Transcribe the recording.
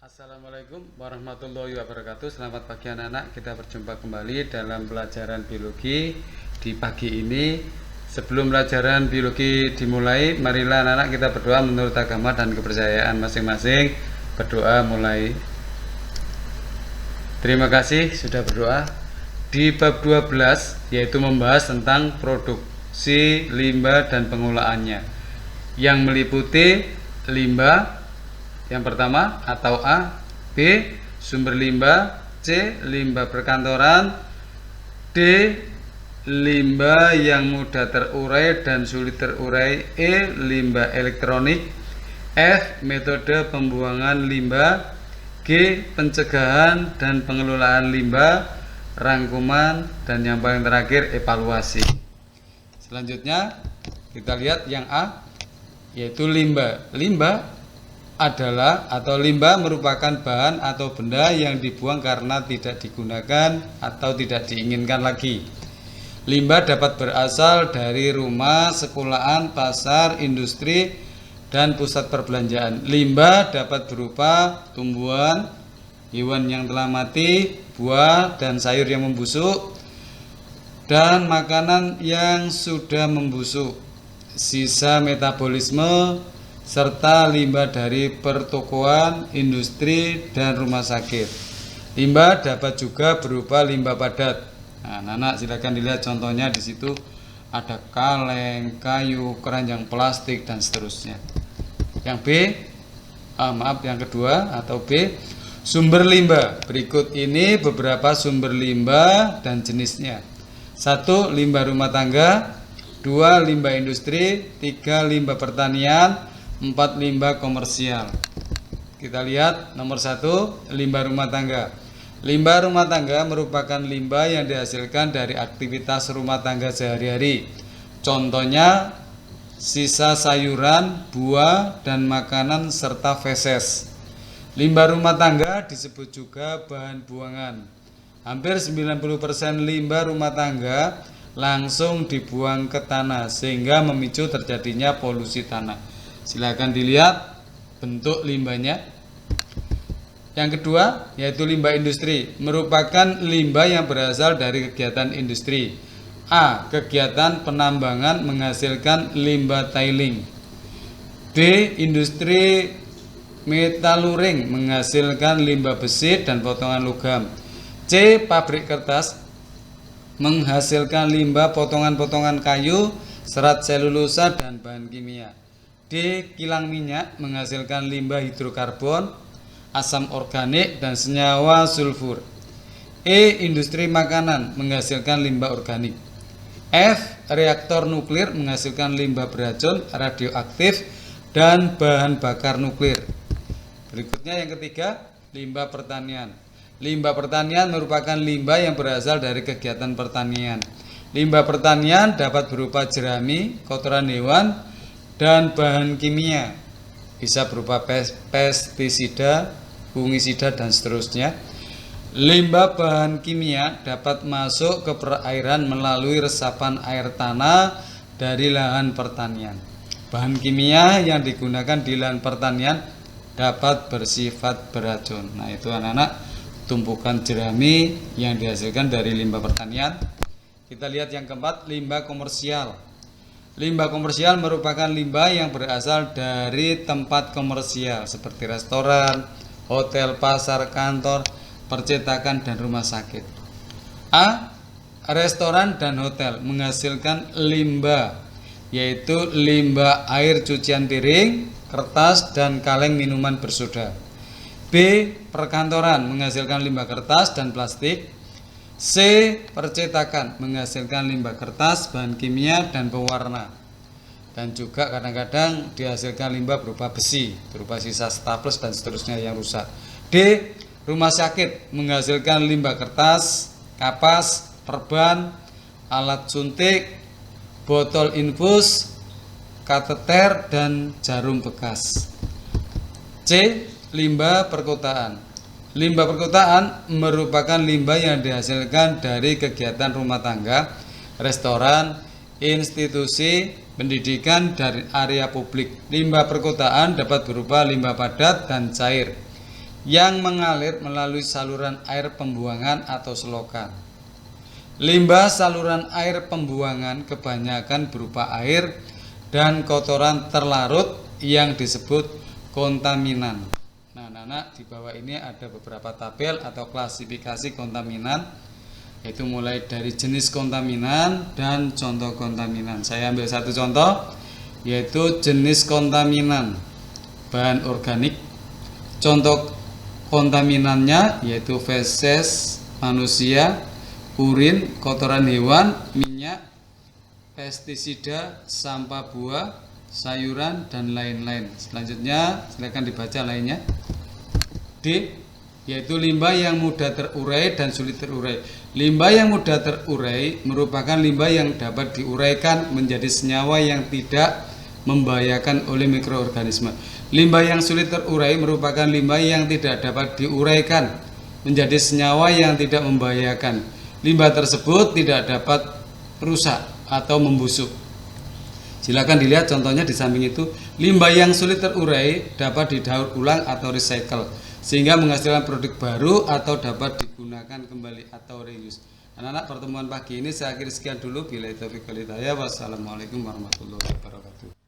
Assalamualaikum warahmatullahi wabarakatuh. Selamat pagi anak-anak. Kita berjumpa kembali dalam pelajaran biologi di pagi ini. Sebelum pelajaran biologi dimulai, marilah anak-anak kita berdoa menurut agama dan kepercayaan masing-masing. Berdoa mulai. Terima kasih sudah berdoa. Di bab 12 yaitu membahas tentang produksi limbah dan pengolahannya, yang meliputi limbah yang pertama atau A, B, sumber limbah, C, limbah perkantoran, D, limbah yang mudah terurai dan sulit terurai, E, limbah elektronik, F, metode pembuangan limbah, G, pencegahan dan pengelolaan limbah, rangkuman, dan yang paling terakhir evaluasi. Selanjutnya kita lihat yang A, yaitu limbah. Limbah adalah atau limbah merupakan bahan atau benda yang dibuang karena tidak digunakan atau tidak diinginkan lagi. Limbah dapat berasal dari rumah, sekolahan, pasar, industri, dan pusat perbelanjaan. Limbah dapat berupa tumbuhan, hewan yang telah mati, buah dan sayur yang membusuk, dan makanan yang sudah membusuk, sisa metabolisme, serta limbah dari pertokoan, industri, dan rumah sakit. Limbah dapat juga berupa limbah padat. Nah, anak-anak silakan dilihat contohnya di situ ada kaleng, kayu, keranjang plastik, dan seterusnya. Yang B, yang kedua atau B, sumber limbah. Berikut ini beberapa sumber limbah dan jenisnya. 1. Limbah rumah tangga, 2. Limbah industri, 3. Limbah pertanian, 4. Limbah komersial. Kita lihat nomor 1, limbah rumah tangga. Limbah rumah tangga merupakan limbah yang dihasilkan dari aktivitas rumah tangga sehari-hari. Contohnya sisa sayuran, buah, dan makanan serta feses. Limbah rumah tangga disebut juga bahan buangan. Hampir 90% limbah rumah tangga langsung dibuang ke tanah sehingga memicu terjadinya polusi tanah. Silakan dilihat bentuk limbahnya. Yang kedua yaitu limbah industri, merupakan limbah yang berasal dari kegiatan industri. A. Kegiatan penambangan menghasilkan limbah tiling. B. Industri metaluring menghasilkan limbah besi dan potongan logam. C. Pabrik kertas menghasilkan limbah potongan-potongan kayu, serat selulosa, dan bahan kimia. D. Kilang minyak menghasilkan limbah hidrokarbon, asam organik, dan senyawa sulfur. E. Industri makanan menghasilkan limbah organik. F. Reaktor nuklir menghasilkan limbah beracun, radioaktif, dan bahan bakar nuklir. Berikutnya yang ketiga, limbah pertanian. Limbah pertanian merupakan limbah yang berasal dari kegiatan pertanian. Limbah pertanian dapat berupa jerami, kotoran hewan, dan bahan kimia, bisa berupa pestisida, fungisida, dan seterusnya. Limbah bahan kimia dapat masuk ke perairan melalui resapan air tanah dari lahan pertanian. Bahan kimia yang digunakan di lahan pertanian dapat bersifat beracun. Nah, itu anak-anak tumpukan jerami yang dihasilkan dari limbah pertanian. Kita lihat yang keempat, limbah komersial. Limbah komersial merupakan limbah yang berasal dari tempat komersial seperti restoran, hotel, pasar, kantor, percetakan, dan rumah sakit. A. Restoran dan hotel menghasilkan limbah, yaitu limbah air cucian piring, kertas, dan kaleng minuman bersoda. B. Perkantoran menghasilkan limbah kertas dan plastik. C. Percetakan menghasilkan limbah kertas, bahan kimia, dan pewarna. Dan juga kadang-kadang dihasilkan limbah berupa besi, berupa sisa staples dan seterusnya yang rusak. D. Rumah sakit menghasilkan limbah kertas, kapas, perban, alat suntik, botol infus, kateter, dan jarum bekas. C. Limbah perkotaan. Limbah perkotaan merupakan limbah yang dihasilkan dari kegiatan rumah tangga, restoran, institusi, pendidikan, dan area publik. Limbah perkotaan dapat berupa limbah padat dan cair yang mengalir melalui saluran air pembuangan atau selokan. Limbah saluran air pembuangan kebanyakan berupa air dan kotoran terlarut yang disebut kontaminan. Nah, anak-anak, di bawah ini ada beberapa tabel atau klasifikasi kontaminan, yaitu mulai dari jenis kontaminan dan contoh kontaminan. Saya ambil satu contoh, yaitu jenis kontaminan bahan organik. Contoh kontaminannya yaitu feses manusia, urin, kotoran hewan, minyak, pestisida, sampah buah, sayuran, dan lain-lain. Selanjutnya silakan dibaca lainnya. D, yaitu limbah yang mudah terurai dan sulit terurai. Limbah yang mudah terurai merupakan limbah yang dapat diuraikan menjadi senyawa yang tidak membahayakan oleh mikroorganisme. Limbah yang sulit terurai merupakan limbah yang tidak dapat diuraikan menjadi senyawa yang tidak membahayakan. Limbah tersebut tidak dapat rusak atau membusuk. Silakan dilihat contohnya di samping itu. Limbah yang sulit terurai dapat didaur ulang atau recycle sehingga menghasilkan produk baru atau dapat digunakan kembali atau reuse. Anak-anak, pertemuan pagi ini saya akhiri sekian dulu. Billahi taufiq wal hidayah. Wassalamualaikum warahmatullahi wabarakatuh.